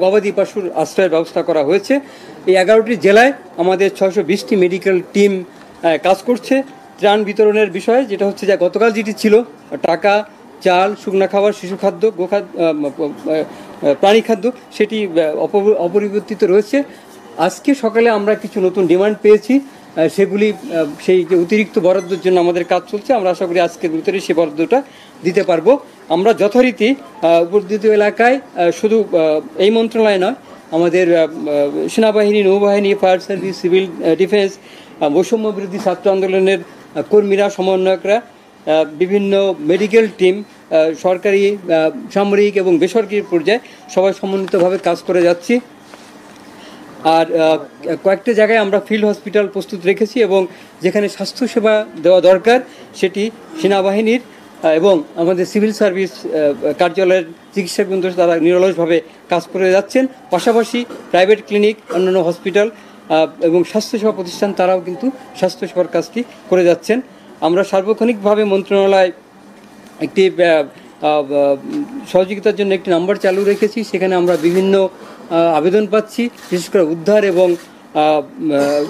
গবাদি পশুর আশ্রয়ের ব্যবস্থা করা হয়েছে। এই 11টি জেলায় আমাদের 620টি মেডিকেল টিম কাজ করছে ত্রাণ বিতরণের বিষয়ে, যেটা হচ্ছে যে গতকাল যেটি ছিল টাকা, চাল, শুকনা খাবার, শিশু খাদ্য, প্রাণী খাদ্য, সেটি অপরিবর্তিত রয়েছে। আজকে সকালে আমরা কিছু নতুন ডিমান্ড পেয়েছি, সেগুলি সেই যে অতিরিক্ত বরাদ্দের জন্য আমাদের কাজ চলছে। আমরা আশা করি আজকের ভিতরে সেই বরাদ্দটা দিতে পারবো। আমরা যথারীতি উপরদিত এলাকায় শুধু এই মন্ত্রণালয় নয়, আমাদের সেনাবাহিনী, নৌবাহিনী, ফায়ার সার্ভিস, সিভিল ডিফেন্স, বৈষম্য বিরোধী ছাত্র আন্দোলনের কর্মীরা, সমন্বয়করা, বিভিন্ন মেডিকেল টিম, সরকারি, সামরিক এবং বেসরকারি পর্যায়ে সবাই সমন্বিতভাবে কাজ করে যাচ্ছি। আর কয়েকটা জায়গায় আমরা ফিল্ড হসপিটাল প্রস্তুত রেখেছি এবং যেখানে স্বাস্থ্যসেবা দেওয়া দরকার সেটি সেনাবাহিনীর এবং আমাদের সিভিল সার্ভিস কার্যালয়ের চিকিৎসাবৃন্দ তারা নিরলসভাবে কাজ করে যাচ্ছেন। পাশাপাশি প্রাইভেট ক্লিনিক, অন্যান্য হসপিটাল এবং স্বাস্থ্যসেবা প্রতিষ্ঠান তারাও কিন্তু স্বাস্থ্যসেবার কাজটি করে যাচ্ছেন। আমরা সার্বক্ষণিকভাবে মন্ত্রণালয় একটি সহযোগিতার জন্য একটি নাম্বার চালু রেখেছি। সেখানে আমরা বিভিন্ন আবেদন পাচ্ছি, বিশেষ করে উদ্ধার এবং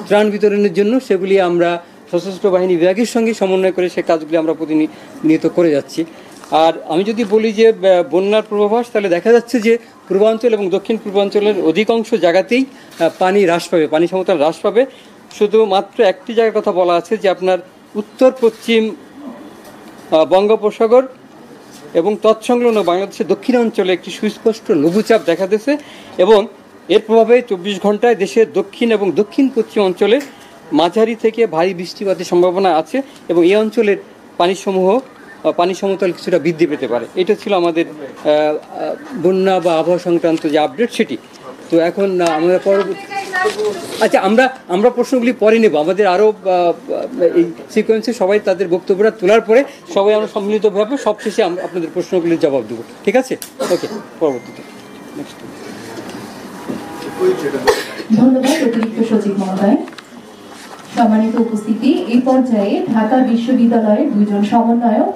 ত্রাণ বিতরণের জন্য। সেগুলি আমরা সশস্ত্র বাহিনী বিভাগের সঙ্গে সমন্বয় করে সে কাজগুলি আমরা প্রতিনিয়ত করে যাচ্ছি। আর আমি যদি বলি যে বন্যার পূর্বাভাস, তাহলে দেখা যাচ্ছে যে পূর্বাঞ্চল এবং দক্ষিণ পূর্বাঞ্চলের অধিকাংশ জায়গাতেই পানি হ্রাস পাবে, পানি সমতল হ্রাস পাবে। শুধুমাত্র একটি জায়গার কথা বলা আছে যে আপনার উত্তর পশ্চিম বঙ্গোপসাগর এবং তৎসংলগ্ন বাংলাদেশের দক্ষিণাঞ্চলে একটি সুস্পষ্ট লঘুচাপ দেখা দিয়েছে এবং এর প্রভাবে 24 ঘন্টায় দেশের দক্ষিণ এবং দক্ষিণ পশ্চিম অঞ্চলে মাঝারি থেকে ভারী বৃষ্টিপাতের সম্ভাবনা আছে এবং এই অঞ্চলের পানি সমতল কিছুটা বৃদ্ধি পেতে পারে। এটা ছিল আমাদের বন্যা বা আবহাওয়া সংক্রান্ত যে আপডেট সেটি। তো এখন আমরা পরবর্তী আমরা প্রশ্নগুলি পরে নেব। আমাদের আরও এই সিকোয়েন্সে সবাই তাদের বক্তব্যটা তোলার পরে সবাই আমরা সম্মিলিতভাবে সবশেষে আপনাদের প্রশ্নগুলির জবাব দেবো। ঠিক আছে? ওকে, পরবর্তীতে নেক্সট। ধন্যবাদ অতিরিক্ত সচিব মহোদয়। সম্মানিত উপস্থিতি, এই পর্যায়ে ঢাকা বিশ্ববিদ্যালয়ের দুইজন সমন্বয়ক,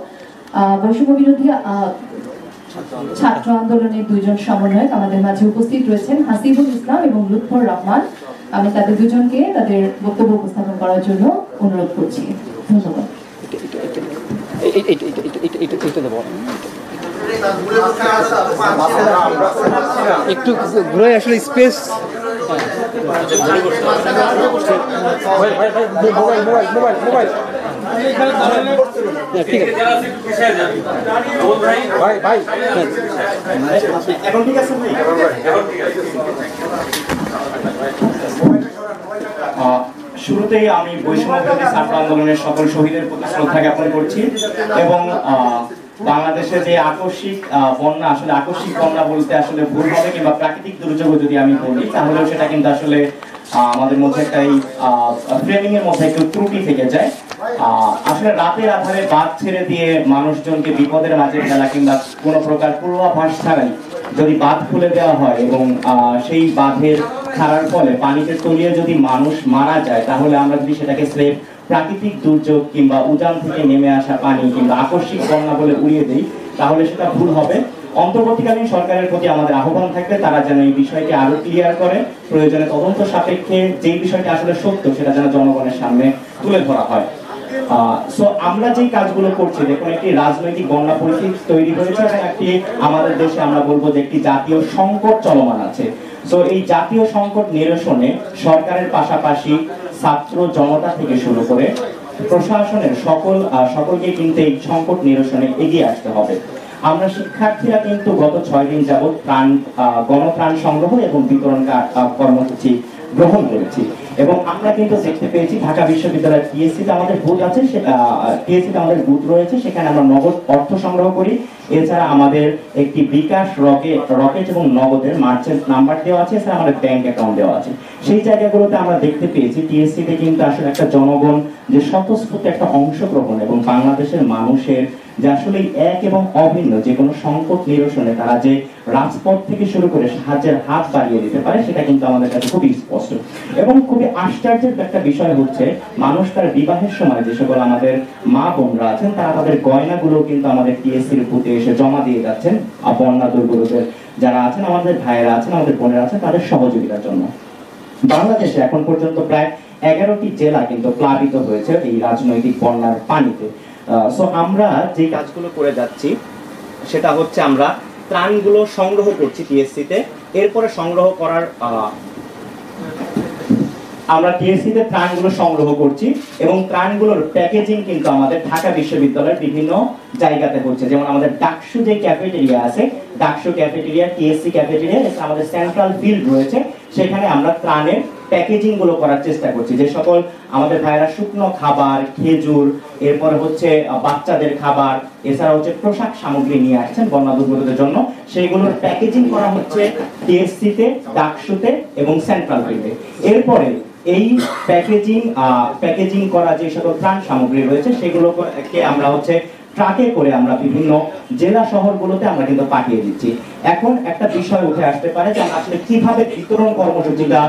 বৈষম্য বিরোধী ছাত্র আন্দোলনের দুইজন সমন্বয়ক আমাদের মাঝে উপস্থিত রয়েছেন, হাসিবুল ইসলাম এবং লুৎফর রহমান। আমি তাদের দুজনকে তাদের বক্তব্য উপস্থাপন করার জন্য অনুরোধ করছি। ধন্যবাদ। একটু ঘুরে আসলে স্পেস ঠিক আছে ভাই এখন ঠিক আছে। শুরুতেই আমি বৈষম্য বিরোধী ছাত্র আন্দোলনের সকল শহীদের প্রতি শ্রদ্ধা জ্ঞাপন করছি এবং বাংলাদেশে যে আকস্মিক বন্যা, আসলে আকস্মিক বন্যা বলতে আসলে ভুল হবে, কিংবা প্রাকৃতিক দুর্যোগ যদি আমি বলি তাহলেও সেটা কিন্তু আসলে আমাদের মধ্যে একটা ফ্রেমিং এর মধ্যে একটু ত্রুটি থেকে যায়। আসলে রাতের আধারে বাঁধ ছেড়ে দিয়ে মানুষজনকে বিপদের মাঝে ফেলা কিংবা কোনো প্রকার পূর্বাভাস ছাড়াই যদি বাঁধ খুলে দেওয়া হয় এবং সেই বাঁধের ছাড়ার ফলে পানিতে তলিয়ে যদি মানুষ মারা যায়, তাহলে আমরা যদি সেটাকে স্রেফ প্রাকৃতিক দুর্যোগ কিংবা উজান থেকে নেমে আসা পানি কিংবা আকস্মিক বন্যা বলে উড়িয়ে দেই, তাহলে সেটা ভুল হবে। অন্তর্বর্তীকালীন সরকারের প্রতি আমাদের আহ্বান থাকবে তারা যেন এই বিষয়টি আরো ক্লিয়ার করে, প্রয়োজনে তদন্ত সাপেক্ষে যেই বিষয়টি আসলে সত্য সেটা যেন জনগণের সামনে তুলে ধরা হয়। সো আমরা যে কাজগুলো করছি, দেখুন একটি রাজনৈতিক বন্যা পরিস্থিতি তৈরি হয়েছে এবং একটি আমাদের দেশে আমরা বলবো যে একটি জাতীয় সংকট চলমান আছে। সো এই জাতীয় সংকট নিরসনে সরকারের পাশাপাশি ছাত্র জনতা থেকে শুরু করে প্রশাসনের সকলকে কিন্তু এই সংকট নিরসনে এগিয়ে আসতে হবে। আমরা শিক্ষার্থীরা কিন্তু গত 6 দিন যাবৎ গণত্রাণ সংগ্রহ এবং বিতরণ কর্মসূচি গ্রহণ করেছি এবং আমরা কিন্তু দেখতে পেয়েছি ঢাকা বিশ্ববিদ্যালয়ের টিএসসিতে আমাদের বুথ আছে, টিএসসিতে আমাদের বুথ রয়েছে, সেখানে আমরা নগদ অর্থ সংগ্রহ করি। এছাড়া আমাদের একটি বিকাশ রকেট এবং নগদের মার্চেন্ট নাম্বার দেওয়া আছে, এছাড়া আমাদের ব্যাংক অ্যাকাউন্ট দেওয়া আছে। সেই জায়গাগুলোতে আমরা দেখতে পেয়েছি টিএসসিতে কিন্তু আসলে একটা জনগণ যে স্বতঃস্ফূর্ত একটা অংশগ্রহণ এবং বাংলাদেশের মানুষের যে আসলে এক এবং অভিন্ন যে কোনো সংকট নিরসনে তারা যে রাজপথ থেকে শুরু করে সাহায্যের হাত বাড়িয়ে দিতে পারে, সেটা কিন্তু আমাদের কাছে খুবই স্পষ্ট। এবং খুবই আশ্চর্যের একটা বিষয় হচ্ছে, মানুষ তার বিবাহের সময় যে সকল আমাদের মা বোনরা আছেন তারা তাদের গয়নাগুলো কিন্তু আমাদের টিএসসির বুথে এসে জমা দিয়ে যাচ্ছেন বন্যা দুর্গতদের যারা আছেন, আমাদের ভাইয়েরা আছেন, আমাদের বোনেরা আছেন, তাদের সহযোগিতার জন্য। বাংলাদেশে এখন পর্যন্ত প্রায় 11টি জেলা কিন্তু প্লাবিত হয়েছে এই রাজনৈতিক বন্যার পানিতে। সো আমরা যে কাজগুলো করে যাচ্ছি সেটা হচ্ছে আমরা ত্রাণগুলো সংগ্রহ করছি টিএসসিতে। এরপরে সংগ্রহ করার আমরা টিএসসিতে ত্রাণগুলো সংগ্রহ করছি এবং ত্রাণগুলোর প্যাকেজিং কিন্তু আমাদের ঢাকা বিশ্ববিদ্যালয়ের বিভিন্ন জায়গাতে হচ্ছে। যেমন আমাদের ডাকসু যে ক্যাফেটেরিয়া আছে, ডাকসু ক্যাফেটেরিয়া, টিএসসি ক্যাফেটেরিয়া, আমাদের সেন্ট্রাল ফিল্ড রয়েছে, সেখানে আমরা ত্রাণের প্যাকেজিং গুলো করার চেষ্টা করছি। যে সকল আমাদের ভাইয়েরা শুকনো খাবার, খেজুর, এরপরে হচ্ছে বাচ্চাদের খাবার, এছাড়া হচ্ছে পোশাক সামগ্রী নিয়ে আসছেন বন্যা দুর্গতদের জন্য, সেইগুলোর প্যাকেজিং করা হচ্ছে টিএসসিতে, ডাকসুতে এবং সেন্ট্রাল ফিল্ডে। এরপরে এই প্যাকেজিং করা যে সকল ত্রাণ সামগ্রী রয়েছে সেগুলোকে আমরা হচ্ছে ট্রাকে করে আমরা বিভিন্ন জেলা শহরগুলোতে আমরা কিন্তু পাঠিয়ে দিচ্ছি। এখন একটা বিষয় উঠে আসতে পারে যে আমরা আসলে কিভাবে বিতরণ কর্মসূচিটা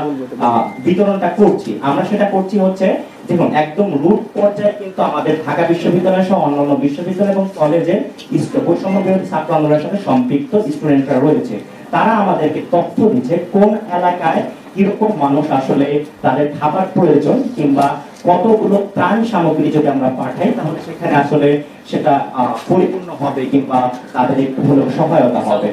বিতরণটা করছি। আমরা সেটা করছি হচ্ছে, দেখুন একদম রুট পর্যায়ে কিন্তু আমাদের ঢাকা বিশ্ববিদ্যালয় সহ অন্যান্য বিশ্ববিদ্যালয় এবং কলেজের বৈষম্য বিরোধী ছাত্র আন্দোলনের সাথে সম্পৃক্ত স্টুডেন্টরা রয়েছে। তারা আমাদেরকে তথ্য দিচ্ছে কোন এলাকায় কিরকম মানুষ আসলে তাদের খাবার প্রয়োজন, কিংবা কতগুলো ত্রাণ সামগ্রী যদি আমরা পাঠাই তাহলে সেখানে আসলে সেটা পরিপূর্ণ হবে কিংবা তাদের একটু হলেও সহায়তা হবে।